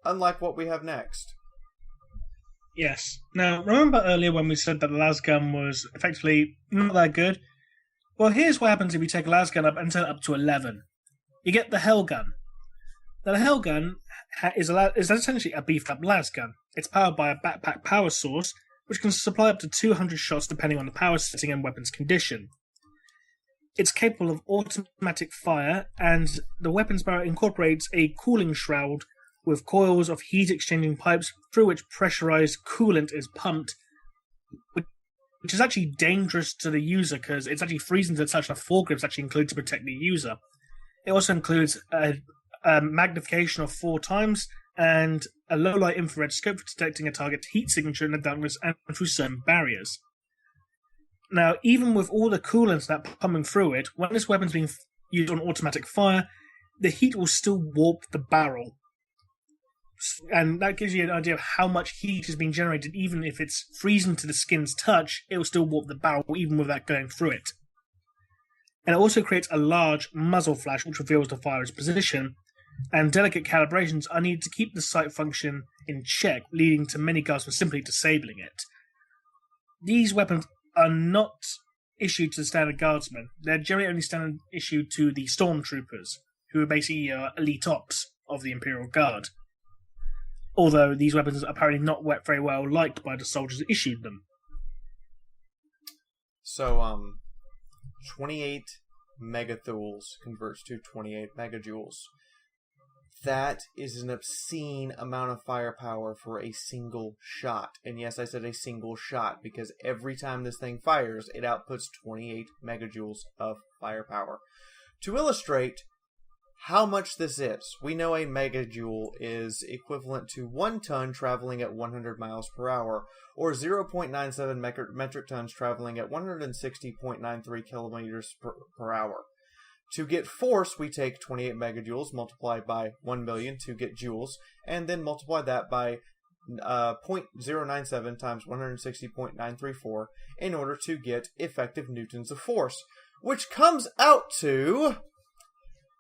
unlike what we have next. Yes. Now, remember earlier when we said that the lasgun was effectively not that good? Well, here's what happens if you take a lasgun up and turn it up to 11. You get the Hellgun. Now, the Hellgun is essentially a beefed-up lasgun. It's powered by a backpack power source, which can supply up to 200 shots depending on the power setting and weapon's condition. It's capable of automatic fire, and the weapons barrel incorporates a cooling shroud with coils of heat-exchanging pipes through which pressurized coolant is pumped, which is actually dangerous to the user because it's actually freezing to the touch. The foregrips actually include to protect the user. It also includes a magnification of 4 times and a low-light infrared scope for detecting a target's heat signature in the darkness and through certain barriers. Now, even with all the coolant that pumping through it, when this weapon's being used on automatic fire, the heat will still warp the barrel. And that gives you an idea of how much heat is being generated. Even if it's freezing to the skin's touch, it will still warp the barrel, even with that going through it. And it also creates a large muzzle flash, which reveals the fire's position, and delicate calibrations are needed to keep the sight function in check, leading to many guards from simply disabling it. These weapons are not issued to the standard guardsmen. They're generally only standard issued to the stormtroopers, who are basically elite ops of the Imperial Guard. Although these weapons are apparently not very well liked by the soldiers that issued them. So, 28 megathouls converts to 28 megajoules. That is an obscene amount of firepower for a single shot. And yes, I said a single shot, because every time this thing fires, it outputs 28 megajoules of firepower. To illustrate how much this is, we know a megajoule is equivalent to 1 ton traveling at 100 miles per hour, or 0.97 metric tons traveling at 160.93 kilometers per hour. To get force, we take 28 megajoules multiplied by 1 million to get joules, and then multiply that by 0.097 times 160.934 in order to get effective newtons of force, which comes out to,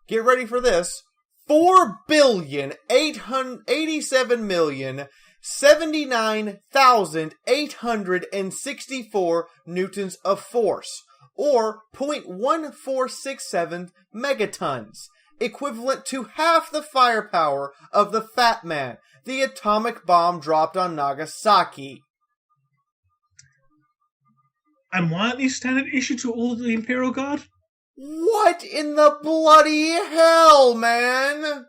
get ready for this, 4,887,079,864 newtons of force, or 0.1467 megatons, equivalent to half the firepower of the Fat Man, the atomic bomb dropped on Nagasaki. And why aren't these standard issued to all of the Imperial Guard? What in the bloody hell, man?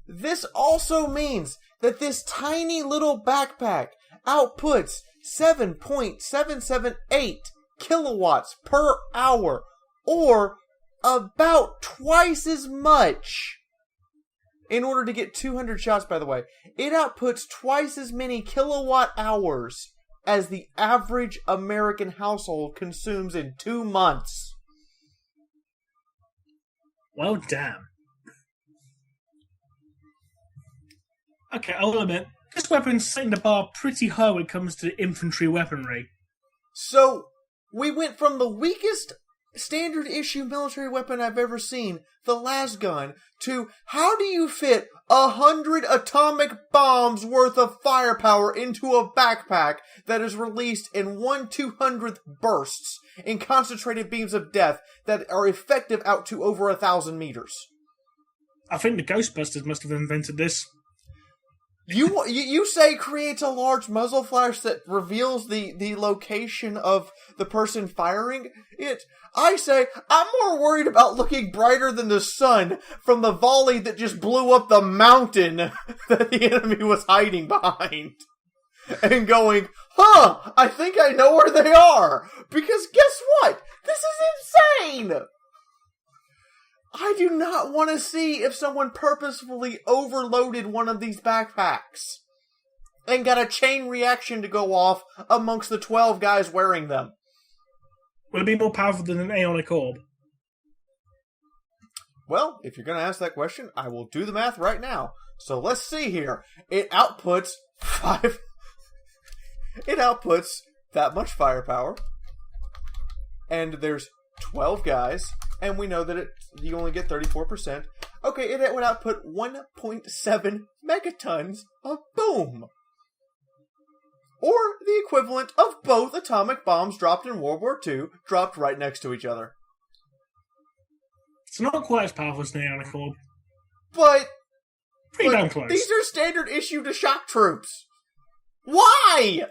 This also means that this tiny little backpack outputs 7.778 kilowatts per hour, or about twice as much. In order to get 200 shots, by the way, it outputs twice as many kilowatt hours as the average American household consumes in 2 months. Well, damn. Okay, I'll admit, this weapon's setting the bar pretty high when it comes to infantry weaponry. So, we went from the weakest standard issue military weapon I've ever seen, the lasgun, to how do you fit 100 atomic bombs worth of firepower into a backpack that is released in 1/200th bursts in concentrated beams of death that are effective out to over 1,000 meters? I think the Ghostbusters must have invented this. You say creates a large muzzle flash that reveals the location of the person firing it. I say I'm more worried about looking brighter than the sun from the volley that just blew up the mountain that the enemy was hiding behind. And going, I think I know where they are. Because guess what? This is insane! I do not want to see if someone purposefully overloaded one of these backpacks and got a chain reaction to go off amongst the 12 guys wearing them. Will it be more powerful than an Aeonic Orb? Well, if you're going to ask that question, I will do the math right now. So let's see here. It outputs It outputs that much firepower. And there's 12 guys. And we know that you only get 34%. Okay, it would output 1.7 megatons of boom. Or the equivalent of both atomic bombs dropped in World War II, dropped right next to each other. It's not quite as powerful as the Ionic Orb. But Pretty damn close. These are standard issue to shock troops. Why?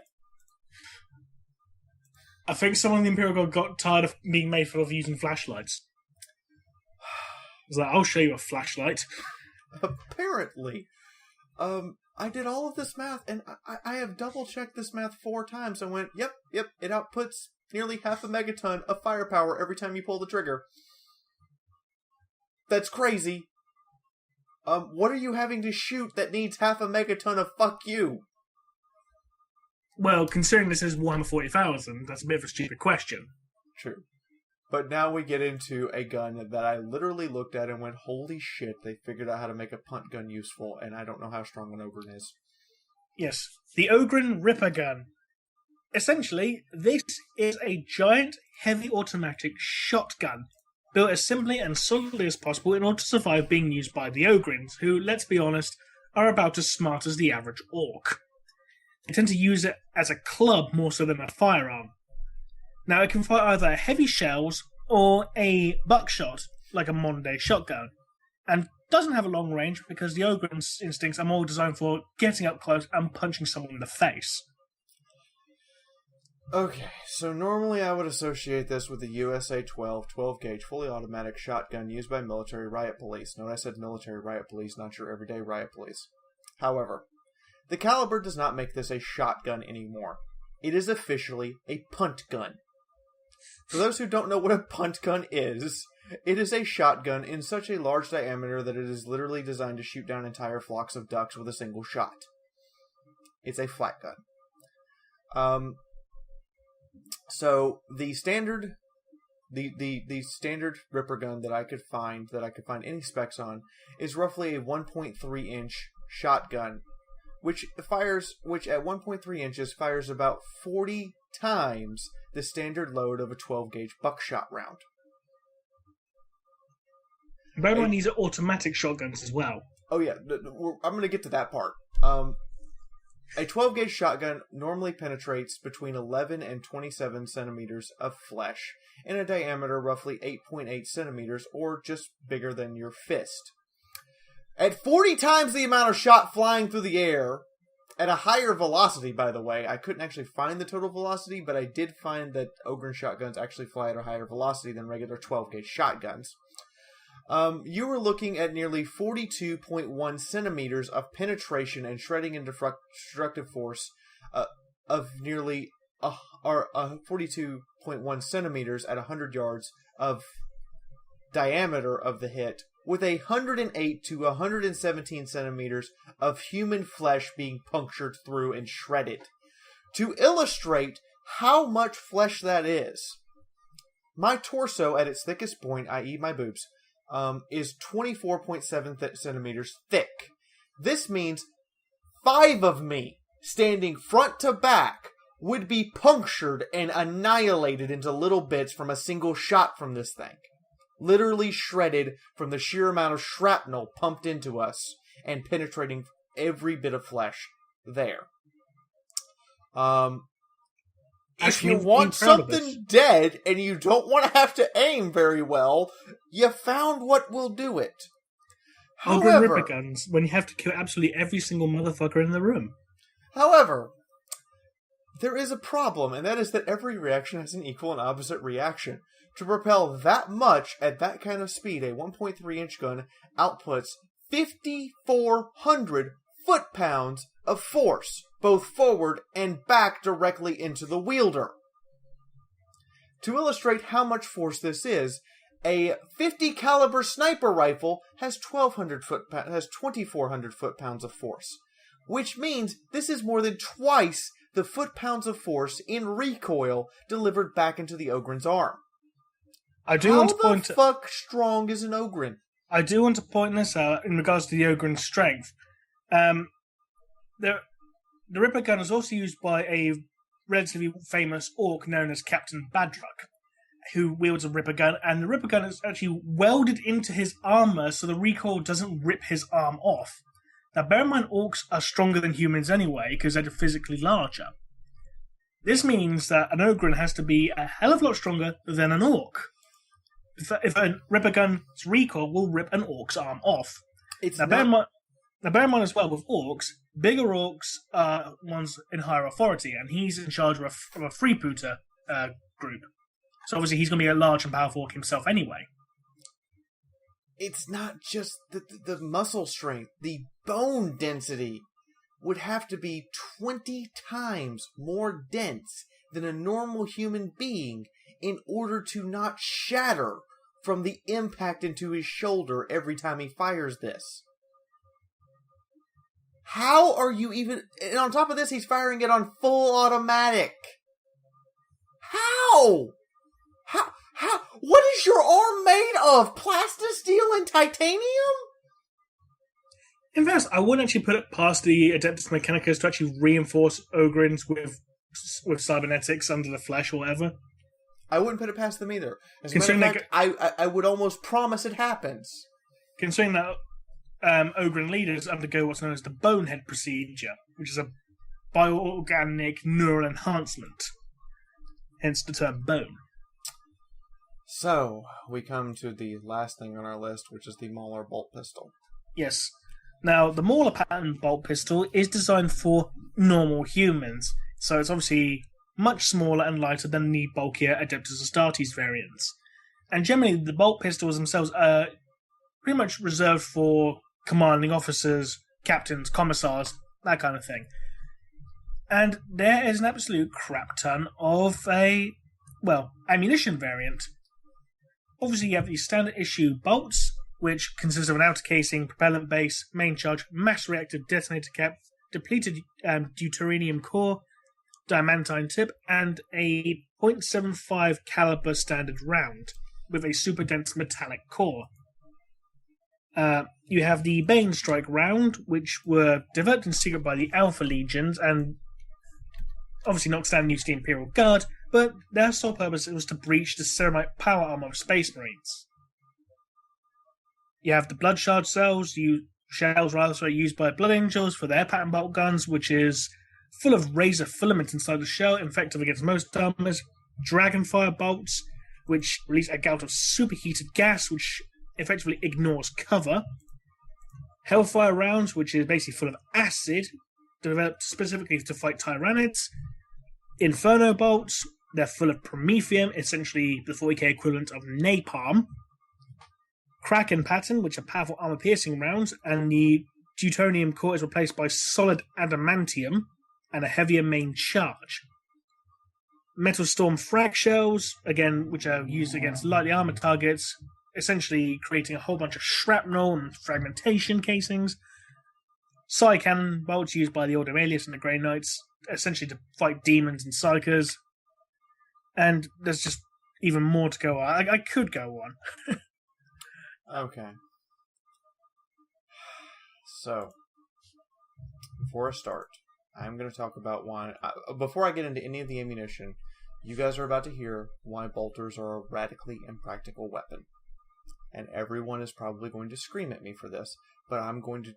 I think someone in the Imperial Guard got tired of being made fun of using flashlights. I was like, I'll show you a flashlight. Apparently. I did all of this math, and I have double-checked this math 4 times. I went, yep, it outputs nearly half a megaton of firepower every time you pull the trigger. That's crazy. What are you having to shoot that needs half a megaton of fuck you? Well, considering this is Warhammer 40,000, that's a bit of a stupid question. True. But now we get into a gun that I literally looked at and went, holy shit, they figured out how to make a punt gun useful, and I don't know how strong an Ogrin is. Yes, the Ogrin Ripper Gun. Essentially, this is a giant, heavy automatic shotgun, built as simply and solidly as possible in order to survive being used by the Ogrins, who, let's be honest, are about as smart as the average orc. They tend to use it as a club more so than a firearm. Now, it can fire either heavy shells or a buckshot, like a modern-day shotgun, and doesn't have a long range because the Ogrin's instincts are more designed for getting up close and punching someone in the face. Okay, so normally I would associate this with the USA 12-gauge fully automatic shotgun used by military riot police. Note I said military riot police, not your everyday riot police. However, the caliber does not make this a shotgun anymore. It is officially a punt gun. For those who don't know what a punt gun is, it is a shotgun in such a large diameter that it is literally designed to shoot down entire flocks of ducks with a single shot. It's a flat gun. So the standard Ripper gun that I could find any specs on is roughly a 1.3 inch shotgun, which at 1.3 inches fires about 40 times the standard load of a 12-gauge buckshot round. Bear in mind these are automatic shotguns as well. Oh yeah, I'm going to get to that part. A 12-gauge shotgun normally penetrates between 11 and 27 centimeters of flesh in a diameter roughly 8.8 centimeters, or just bigger than your fist. At 40 times the amount of shot flying through the air, at a higher velocity, by the way. I couldn't actually find the total velocity, but I did find that Ogrin shotguns actually fly at a higher velocity than regular 12-gauge shotguns. You were looking at nearly 42.1 centimeters of penetration and shredding and destructive force of nearly 42.1 centimeters at 100 yards of diameter of the hit, with 108 to 117 centimeters of human flesh being punctured through and shredded. To illustrate how much flesh that is, my torso at its thickest point, i.e. my boobs, is 24.7 centimeters thick. This means 5 of me, standing front to back, would be punctured and annihilated into little bits from a single shot from this thing. Literally shredded from the sheer amount of shrapnel pumped into us and penetrating every bit of flesh there. If you want something dead and you don't want to have to aim very well, you found what will do it. Ogrin Ripper Guns, when you have to kill absolutely every single motherfucker in the room. However, there is a problem, and that is that every reaction has an equal and opposite reaction. To propel that much at that kind of speed, a 1.3-inch gun outputs 5,400 foot-pounds of force, both forward and back directly into the wielder. To illustrate how much force this is, a 50 caliber sniper rifle has 2,400 foot-pounds of force, which means this is more than twice the foot-pounds of force in recoil delivered back into the Ogrin's arm. How the fuck strong is an Ogrin? I do want to point this out in regards to the Ogrin's strength. The Ripper Gun is also used by a relatively famous orc known as Captain Badruck. who wields a Ripper Gun, and the Ripper Gun is actually welded into his armor so the recoil doesn't rip his arm off. Now, bear in mind, orcs are stronger than humans anyway, because they're physically larger. This means that an Ogrin has to be a hell of a lot stronger than an orc. If a Ripper Gun's recoil will rip an orc's arm off. Bear in mind as well, with orcs, bigger orcs are ones in higher authority, and he's in charge of a freebooter group. So obviously he's going to be a large and powerful orc himself anyway. It's not just the muscle strength. The bone density would have to be 20 times more dense than a normal human being in order to not shatter from the impact into his shoulder every time he fires this. How are you even... And on top of this, he's firing it on full automatic. How? What is your arm made of? Plasticsteel and titanium? In fact, I wouldn't actually put it past the Adeptus Mechanicus to actually reinforce Ogrins with cybernetics under the flesh or whatever. I wouldn't put it past them either. As a matter of fact, I would almost promise it happens. Considering that Ogrin leaders undergo what's known as the Bonehead procedure, which is a bioorganic neural enhancement. Hence the term bone. So, we come to the last thing on our list, which is the Mauler bolt pistol. Yes. Now, the Mauler pattern bolt pistol is designed for normal humans, so it's obviously much smaller and lighter than the bulkier Adeptus Astartes variants. And generally, the bolt pistols themselves are pretty much reserved for commanding officers, captains, commissars, that kind of thing. And there is an absolute crap ton of ammunition variant. Obviously, you have the standard issue bolts, which consists of an outer casing, propellant base, main charge, mass reactive detonator cap, depleted deuterium core, diamantine tip, and a .75 caliber standard round with a super dense metallic core. You have the Bane strike round, which were developed in secret by the Alpha Legions, and obviously not standard use to the Imperial Guard, but their sole purpose was to breach the Ceramite power armor of Space Marines. You have the Blood Shard shells used by Blood Angels for their pattern bolt guns, which is full of razor filament inside the shell, effective against most armors. Dragonfire bolts, which release a gout of superheated gas, which effectively ignores cover. Hellfire rounds, which is basically full of acid, developed specifically to fight Tyranids. Inferno bolts, they're full of promethium, essentially the 40k equivalent of napalm. Kraken pattern, which are powerful armor-piercing rounds, and the deuterium core is replaced by solid adamantium and a heavier main charge. Metal Storm frag shells, again, which are used against lightly armored targets, essentially creating a whole bunch of shrapnel and fragmentation casings. Psy cannon bolts used by the Order Aelius and the Grey Knights, essentially to fight demons and psychers. And there's just even more to go on. I could go on. Okay. So, before I start, I'm going to talk about why... before I get into any of the ammunition, you guys are about to hear why bolters are a radically impractical weapon. And everyone is probably going to scream at me for this, but I'm going to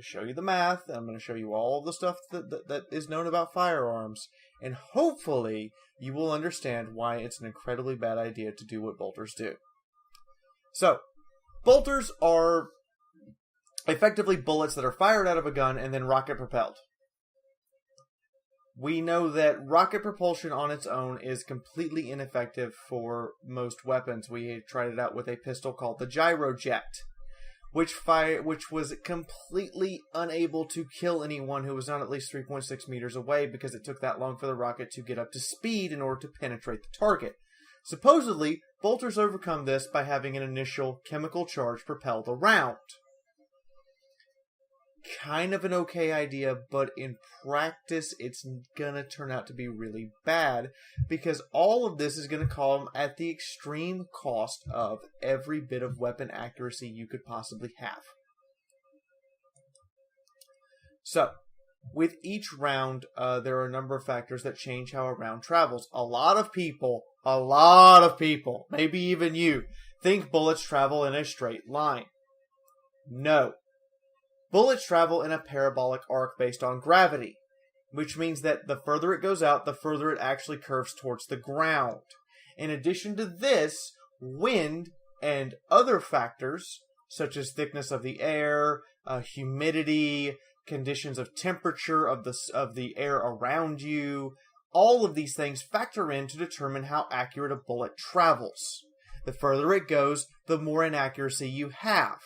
show you the math, and I'm going to show you all the stuff that is known about firearms, and hopefully you will understand why it's an incredibly bad idea to do what bolters do. So, bolters are effectively bullets that are fired out of a gun and then rocket propelled. We know that rocket propulsion on its own is completely ineffective for most weapons. We tried it out with a pistol called the Gyrojet, which was completely unable to kill anyone who was not at least 3.6 meters away because it took that long for the rocket to get up to speed in order to penetrate the target. Supposedly, bolters overcome this by having an initial chemical charge propel the round. Kind of an okay idea, but in practice, it's gonna turn out to be really bad, because all of this is gonna come at the extreme cost of every bit of weapon accuracy you could possibly have. So, with each round, there are a number of factors that change how a round travels. A lot of people a lot of people, maybe even you, think bullets travel in a straight line. No. Bullets travel in a parabolic arc based on gravity, which means that the further it goes out, the further it actually curves towards the ground. In addition to this, wind and other factors, such as thickness of the air, humidity, conditions of temperature of the air around you, all of these things factor in to determine how accurate a bullet travels. The further it goes, the more inaccuracy you have,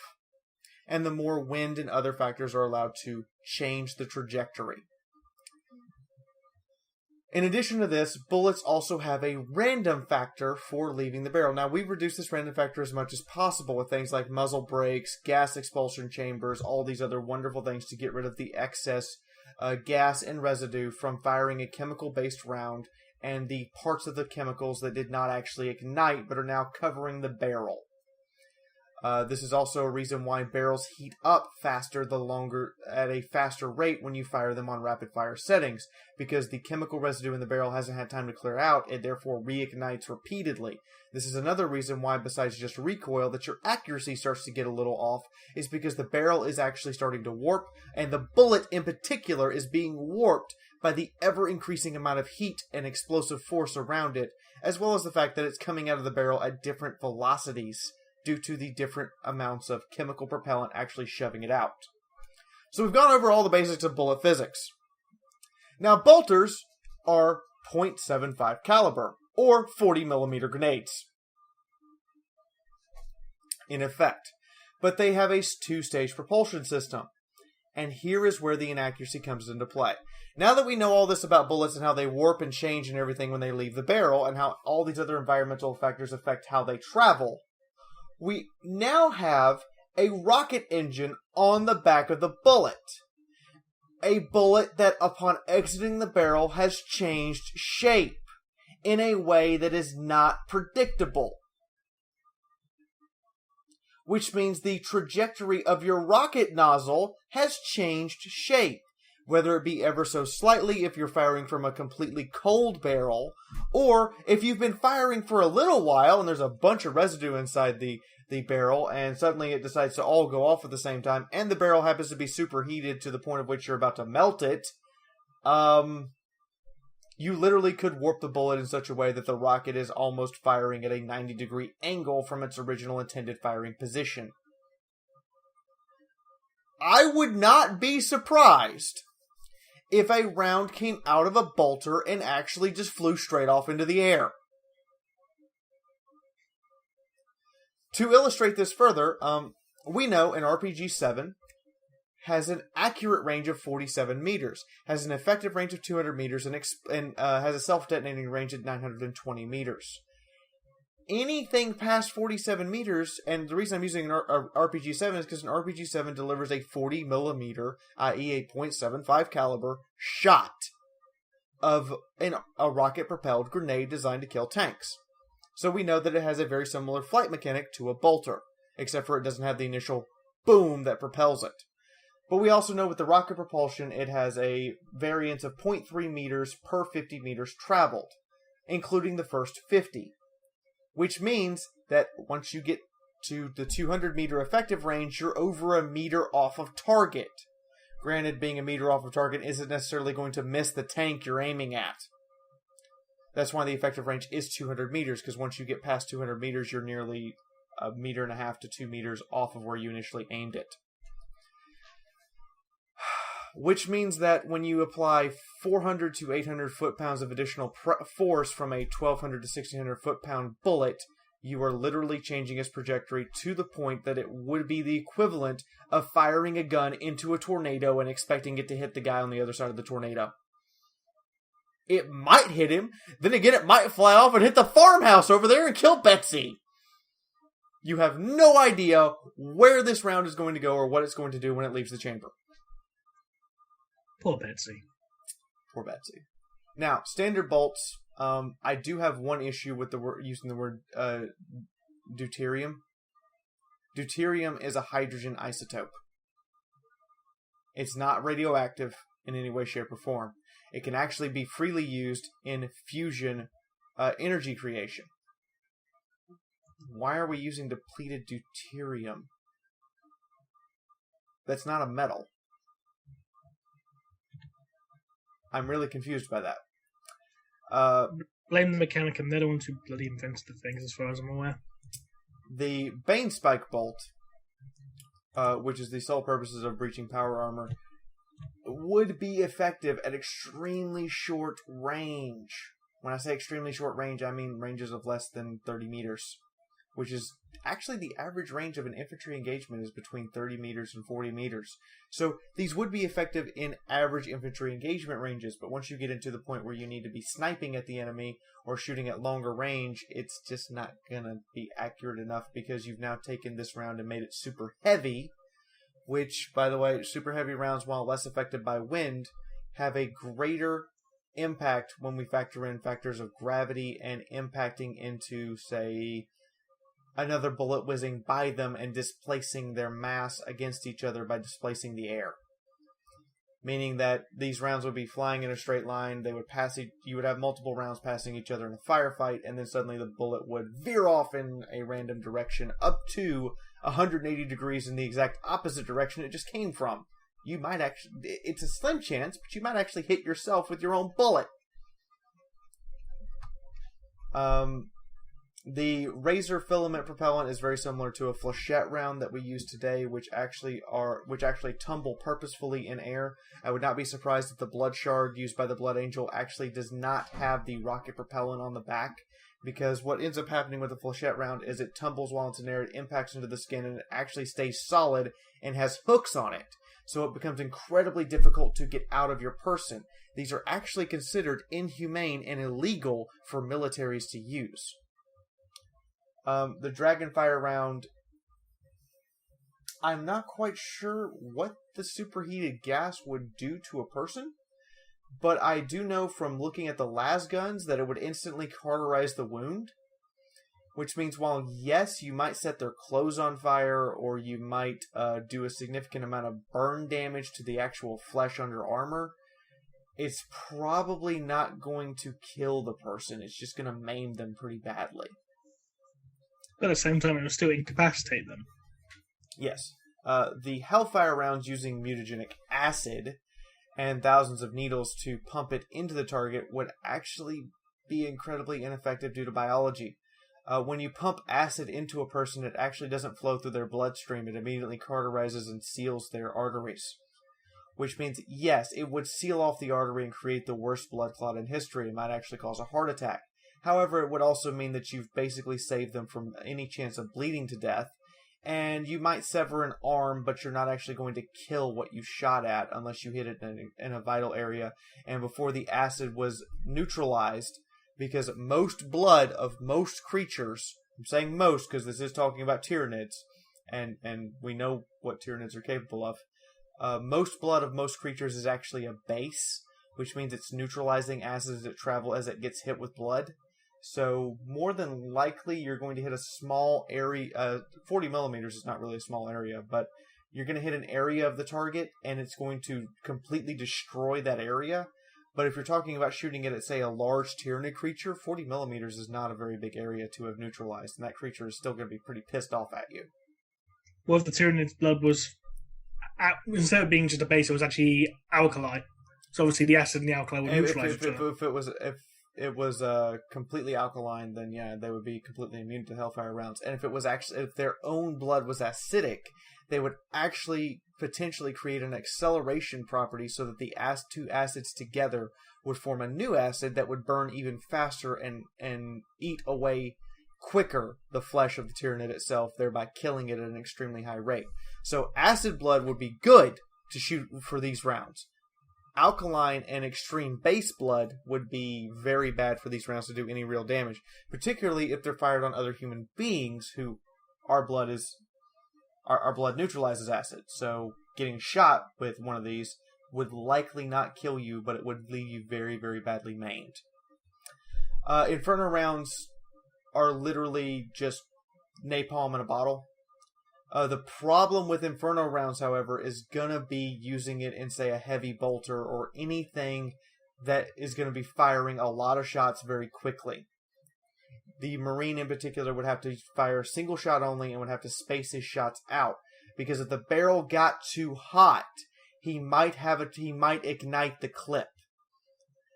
and the more wind and other factors are allowed to change the trajectory. In addition to this, bullets also have a random factor for leaving the barrel. Now, we've reduced this random factor as much as possible with things like muzzle brakes, gas expulsion chambers, all these other wonderful things to get rid of the excess gas and residue from firing a chemical-based round and the parts of the chemicals that did not actually ignite but are now covering the barrel. This is also a reason why barrels heat up faster at a faster rate when you fire them on rapid fire settings, because the chemical residue in the barrel hasn't had time to clear out, it therefore reignites repeatedly. This is another reason why, besides just recoil, that your accuracy starts to get a little off, is because the barrel is actually starting to warp, and the bullet in particular is being warped by the ever-increasing amount of heat and explosive force around it, as well as the fact that it's coming out of the barrel at different velocities due to the different amounts of chemical propellant actually shoving it out. So we've gone over all the basics of bullet physics. Now, bolters are .75 caliber, or 40mm grenades, in effect. But they have a two-stage propulsion system. And here is where the inaccuracy comes into play. Now that we know all this about bullets and how they warp and change and everything when they leave the barrel, and how all these other environmental factors affect how they travel, we now have a rocket engine on the back of the bullet. A bullet that, upon exiting the barrel, has changed shape in a way that is not predictable. Which means the trajectory of your rocket nozzle has changed shape, whether it be ever so slightly if you're firing from a completely cold barrel, or if you've been firing for a little while and there's a bunch of residue inside the barrel and suddenly it decides to all go off at the same time and the barrel happens to be superheated to the point of which you're about to melt it, you literally could warp the bullet in such a way that the rocket is almost firing at a 90-degree angle from its original intended firing position. I would not be surprised if a round came out of a bolter and actually just flew straight off into the air. To illustrate this further, we know an RPG-7 has an accurate range of 47 meters, has an effective range of 200 meters, and has a self-detonating range at 920 meters. Anything past 47 meters, and the reason I'm using an RPG-7 is because an RPG-7 delivers a 40 millimeter, i.e. a .75 caliber, shot of a rocket-propelled grenade designed to kill tanks. So we know that it has a very similar flight mechanic to a bolter, except for it doesn't have the initial boom that propels it. But we also know with the rocket propulsion, it has a variance of 0.3 meters per 50 meters traveled, including the first 50. Which means that once you get to the 200 meter effective range, you're over a meter off of target. Granted, being a meter off of target isn't necessarily going to miss the tank you're aiming at. That's why the effective range is 200 meters, because once you get past 200 meters, you're nearly 1.5 meters to 2 meters off of where you initially aimed it. Which means that when you apply 400 to 800 foot-pounds of additional force from a 1,200 to 1,600 foot-pound bullet, you are literally changing its trajectory to the point that it would be the equivalent of firing a gun into a tornado and expecting it to hit the guy on the other side of the tornado. It might hit him, then again it might fly off and hit the farmhouse over there and kill Betsy. You have no idea where this round is going to go or what it's going to do when it leaves the chamber. Poor Betsy. Poor Betsy. Now, standard bolts, I do have one issue with using the word deuterium. Deuterium is a hydrogen isotope. It's not radioactive in any way, shape, or form. It can actually be freely used in fusion Energy creation. Why are we using depleted deuterium? That's not a metal. I'm really confused by that. Blame the Mechanicum. They're the ones who bloody invented the things, as far as I'm aware. The Bane Spike Bolt, which is the sole purposes of breaching power armor, would be effective at extremely short range. When I say extremely short range, I mean ranges of less than 30 meters, which is actually the average range of an infantry engagement is between 30 meters and 40 meters. So these would be effective in average infantry engagement ranges, but once you get into the point where you need to be sniping at the enemy or shooting at longer range, it's just not going to be accurate enough because you've now taken this round and made it super heavy, which, by the way, super heavy rounds, while less affected by wind, have a greater impact when we factor in factors of gravity and impacting into, say, another bullet whizzing by them and displacing their mass against each other by displacing the air. Meaning that these rounds would be flying in a straight line, they would pass you would have multiple rounds passing each other in a firefight, and then suddenly the bullet would veer off in a random direction up to 180 degrees in the exact opposite direction it just came from. You might actually, it's a slim chance, but you might actually hit yourself with your own bullet. The Razor Filament Propellant is very similar to a flechette round that we use today, which actually tumble purposefully in air. I would not be surprised if the Blood Shard used by the Blood Angel actually does not have the rocket propellant on the back, because what ends up happening with the flechette round is it tumbles while it's in air, it impacts into the skin, and it actually stays solid and has hooks on it. So it becomes incredibly difficult to get out of your person. These are actually considered inhumane and illegal for militaries to use. The Dragonfire round, I'm not quite sure what the superheated gas would do to a person, but I do know from looking at the las guns that it would instantly cauterize the wound, which means while, yes, you might set their clothes on fire, or you might do a significant amount of burn damage to the actual flesh under armor, it's probably not going to kill the person. It's just going to maim them pretty badly. But at the same time, it will still incapacitate them. Yes. The Hellfire rounds using mutagenic acid and thousands of needles to pump it into the target would actually be incredibly ineffective due to biology. When you pump acid into a person, it actually doesn't flow through their bloodstream. It immediately cauterizes and seals their arteries. Which means, yes, it would seal off the artery and create the worst blood clot in history. It might actually cause a heart attack. However, it would also mean that you've basically saved them from any chance of bleeding to death. And you might sever an arm, but you're not actually going to kill what you shot at unless you hit it in a vital area. And before the acid was neutralized, because most blood of most creatures, I'm saying most because this is talking about Tyranids, and we know what Tyranids are capable of, most blood of most creatures is actually a base, which means it's neutralizing acid as it gets hit with blood. So more than likely you're going to hit a small area, 40 millimeters is not really a small area, but you're going to hit an area of the target and it's going to completely destroy that area. But if you're talking about shooting it at, say, a large Tyranid creature, 40 millimeters is not a very big area to have neutralized, and that creature is still going to be pretty pissed off at you. Well, if the Tyranid's blood was, instead of being just a base, it was actually alkali. So obviously the acid and the alkali would neutralize each other. If it was completely alkaline, then yeah, they would be completely immune to Hellfire rounds. And if their own blood was acidic, they would actually potentially create an acceleration property so that the two acids together would form a new acid that would burn even faster and eat away quicker the flesh of the Tyranid itself, thereby killing it at an extremely high rate. So acid blood would be good to shoot for these rounds. Alkaline and extreme base blood would be very bad for these rounds to do any real damage, particularly if they're fired on other human beings who our blood neutralizes acid. So getting shot with one of these would likely not kill you, but it would leave you very, very badly maimed. Infernal rounds are literally just napalm in a bottle. The problem with Inferno rounds, however, is going to be using it in, say, a heavy bolter or anything that is going to be firing a lot of shots very quickly. The Marine in particular would have to fire single shot only and would have to space his shots out. Because if the barrel got too hot, he might ignite the clip.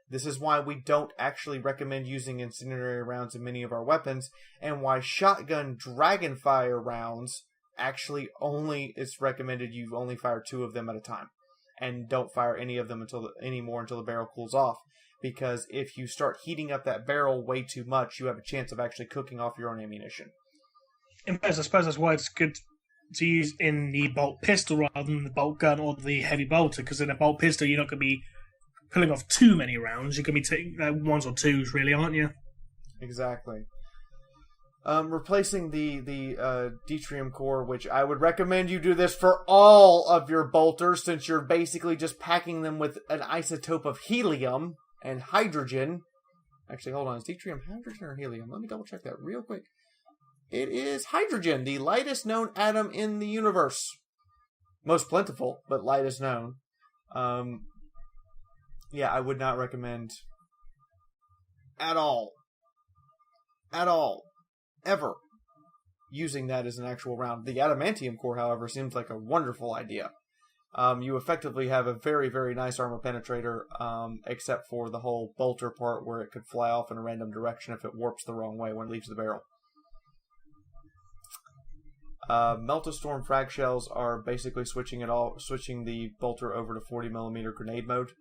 This is why we don't actually recommend using incendiary rounds in many of our weapons, and why shotgun dragonfire rounds actually it's recommended you only fire 2 of them at a time, and don't fire any of them anymore until the barrel cools off. Because if you start heating up that barrel way too much, you have a chance of actually cooking off your own ammunition. In fact, I suppose that's why it's good to use in the bolt pistol rather than the bolt gun or the heavy bolter, because in a bolt pistol you're not going to be pulling off too many rounds. You're going to be taking 1s or 2s, really, aren't you? Exactly. Replacing the deuterium core, which I would recommend you do this for all of your bolters, since you're basically just packing them with an isotope of helium and hydrogen. Actually, hold on. Is deuterium hydrogen or helium? Let me double check that real quick. It is hydrogen, the lightest known atom in the universe. Most plentiful, but lightest known. Yeah, I would not recommend at all, ever, using that as an actual round. The adamantium core, however, seems like a wonderful idea. You effectively have a very, very nice armor penetrator, except for the whole bolter part where it could fly off in a random direction if it warps the wrong way when it leaves the barrel. Meltastorm frag shells are basically switching the bolter over to 40mm grenade mode.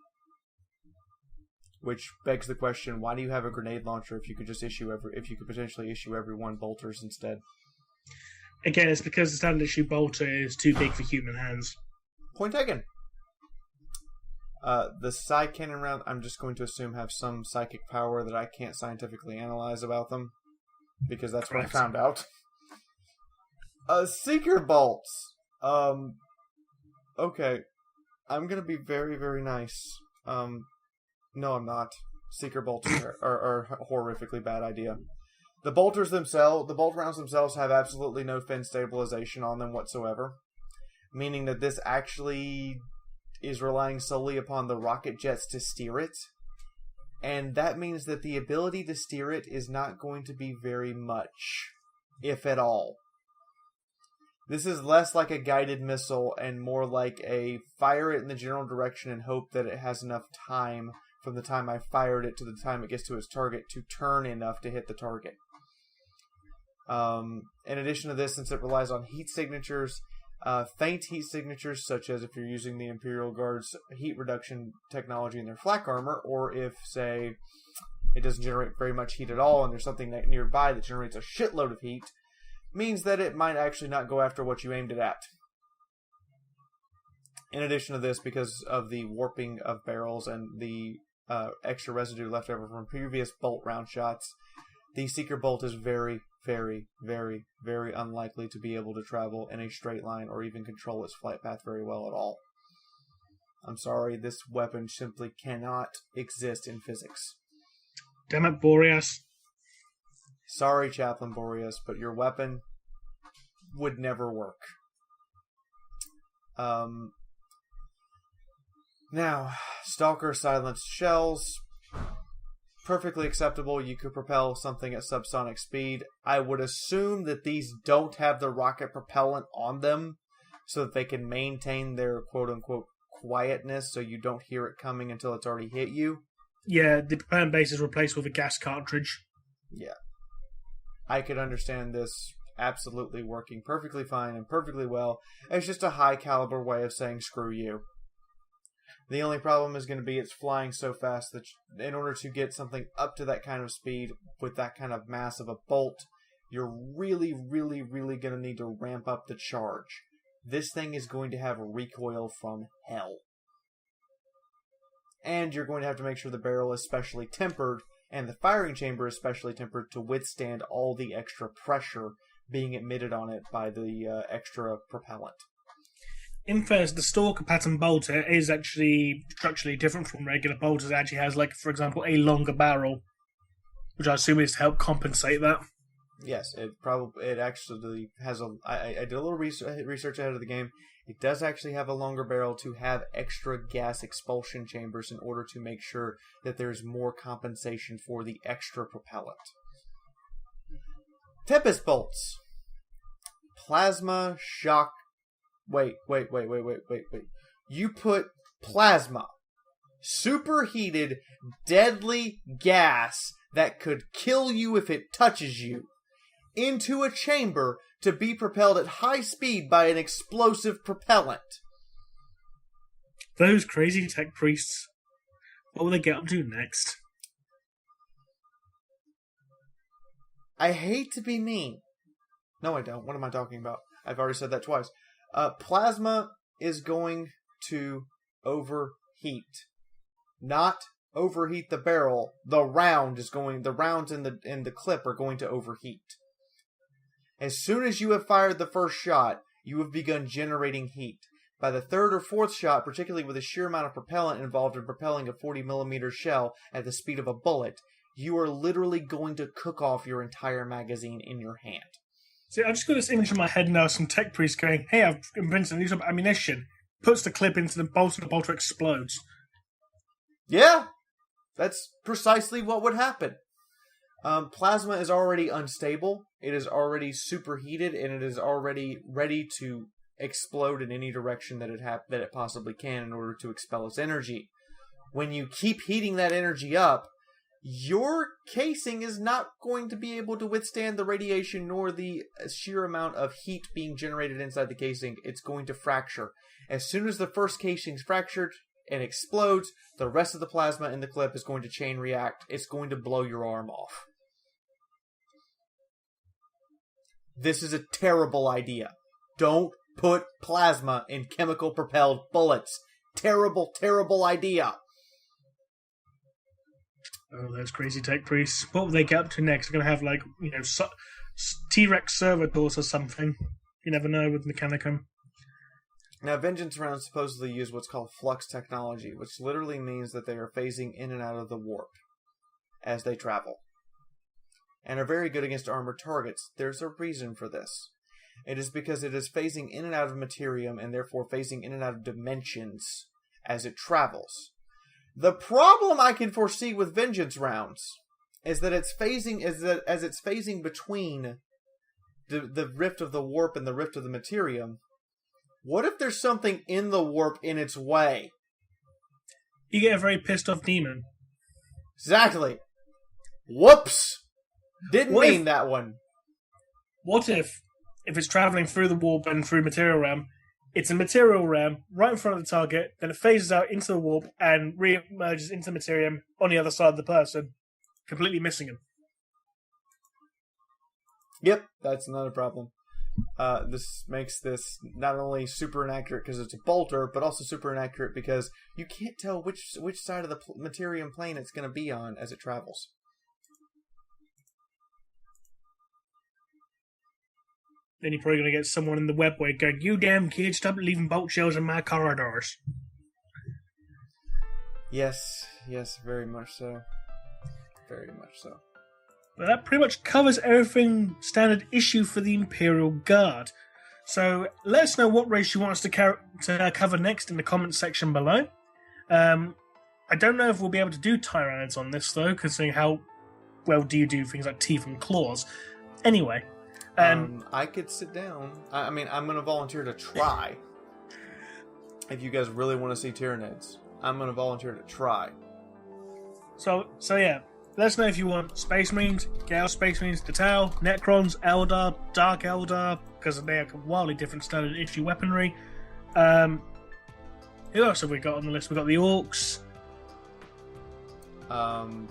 Which begs the question: why do you have a grenade launcher if you could potentially issue every 1 bolters instead? Again, it's because the standard issue bolter is too big for human hands. Point taken. The psi cannon round, I'm just going to assume, have some psychic power that I can't scientifically analyze about them, because that's what I found out. Seeker bolts. Okay, I'm gonna be very, very nice. No, I'm not. Seeker bolts are a horrifically bad idea. The bolt rounds themselves have absolutely no fin stabilization on them whatsoever, meaning that this actually is relying solely upon the rocket jets to steer it, and that means that the ability to steer it is not going to be very much, if at all. This is less like a guided missile and more like a fire it in the general direction and hope that it has enough time from the time I fired it to the time it gets to its target to turn enough to hit the target. In addition to this, since it relies on heat signatures, faint heat signatures, such as if you're using the Imperial Guard's heat reduction technology in their flak armor, or if, say, it doesn't generate very much heat at all and there's something nearby that generates a shitload of heat, means that it might actually not go after what you aimed it at. In addition to this, because of the warping of barrels and the extra residue left over from previous bolt round shots, the Seeker Bolt is very, very, very, very unlikely to be able to travel in a straight line or even control its flight path very well at all. I'm sorry, this weapon simply cannot exist in physics. Damn it, Boreas. Sorry, Chaplain Boreas, but your weapon would never work. Now, Stalker silenced shells. Perfectly acceptable. You could propel something at subsonic speed. I would assume that these don't have the rocket propellant on them so that they can maintain their quote-unquote quietness so you don't hear it coming until it's already hit you. Yeah, the propellant base is replaced with a gas cartridge. Yeah. I could understand this absolutely working perfectly fine and perfectly well. It's just a high-caliber way of saying screw you. The only problem is going to be it's flying so fast that in order to get something up to that kind of speed with that kind of mass of a bolt, you're really, really, really going to need to ramp up the charge. This thing is going to have a recoil from hell. And you're going to have to make sure the barrel is specially tempered and the firing chamber is specially tempered to withstand all the extra pressure being emitted on it by the extra propellant. In fairness, the Stalker pattern bolter is actually structurally different from regular bolters. It actually has, like, for example, a longer barrel, which I assume is to help compensate that. Yes, it actually has a. I did a little research ahead of the game. It does actually have a longer barrel to have extra gas expulsion chambers in order to make sure that there's more compensation for the extra propellant. Tempest bolts. Plasma shock. Wait. You put plasma, superheated, deadly gas that could kill you if it touches you, into a chamber to be propelled at high speed by an explosive propellant. Those crazy tech priests. What will they get up to next? I hate to be mean. No, I don't. What am I talking about? I've already said that twice. Plasma is going to overheat. Not overheat the barrel. The rounds in the clip are going to overheat. As soon as you have fired the first shot, you have begun generating heat. By the third or fourth shot, particularly with the sheer amount of propellant involved in propelling a 40mm shell at the speed of a bullet, you are literally going to cook off your entire magazine in your hand. See, I've just got this image in my head now, some tech priest going, hey, I've invented a new type of ammunition. Puts the clip into the bolt and the bolter explodes. Yeah, that's precisely what would happen. Plasma is already unstable, it is already superheated, and it is already ready to explode in any direction that it possibly can in order to expel its energy. When you keep heating that energy up, your casing is not going to be able to withstand the radiation nor the sheer amount of heat being generated inside the casing. It's going to fracture. As soon as the first casing's fractured and explodes, the rest of the plasma in the clip is going to chain react. It's going to blow your arm off. This is a terrible idea. Don't put plasma in chemical-propelled bullets. Terrible, terrible idea. Oh, those crazy tech priests. What will they get up to next? They're going to have, T-Rex server doors or something. You never know with Mechanicum. Now, Vengeance Rounds supposedly use what's called flux technology, which literally means that they are phasing in and out of the warp as they travel, and are very good against armored targets. There's a reason for this. It is because it is phasing in and out of materium, and therefore phasing in and out of dimensions as it travels. The problem I can foresee with Vengeance Rounds is that it's phasing between the rift of the warp and the rift of the materium. What if there's something in the warp in its way? You get a very pissed off demon. Exactly. Whoops! Didn't mean that one. What if it's traveling through the warp and through material realm, it's a material realm right in front of the target, then it phases out into the warp and re-emerges into materium on the other side of the person, completely missing him. Yep, that's another problem. This makes this not only super inaccurate because it's a bolter, but also super inaccurate because you can't tell which side of the materium plane it's going to be on as it travels. Then you're probably going to get someone in the webway going, "You damn kids, stop leaving bolt shells in my corridors." Yes, very much so. Very much so. But that pretty much covers everything standard issue for the Imperial Guard. So let us know what race you want us to cover next in the comments section below. I don't know if we'll be able to do Tyranids on this, though, considering how well do you do things like teeth and claws. Anyway. I could sit down. I'm going to volunteer to try. If you guys really want to see Tyranids, I'm going to volunteer to try. So yeah. Let us know if you want Space Marines, Gale Space Marines, Detal, Necrons, Eldar, Dark Eldar, because they are wildly different standard issue weaponry. Who else have we got on the list? We've got the Orcs.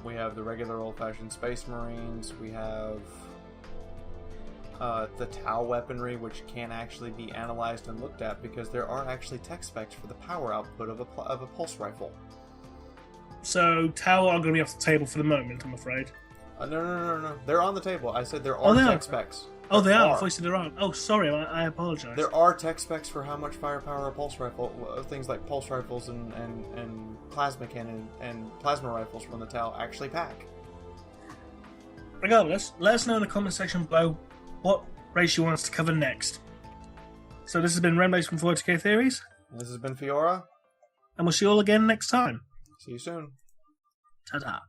We have the regular old-fashioned Space Marines. We have the Tau weaponry, which can actually be analyzed and looked at because there are actually tech specs for the power output of a pulse rifle. So Tau are going to be off the table for the moment, I'm afraid. No. They're on the table. I said there are tech specs. Oh, they are. I thought you said there aren't. Oh, sorry. I apologize. There are tech specs for how much firepower a pulse rifle, things like pulse rifles and plasma cannon and plasma rifles from the Tau actually pack. Regardless, let us know in the comment section below what race you want us to cover next. So this has been Renbase from 40K Theories. This has been Fiaura. And we'll see you all again next time. See you soon. Ta-ta.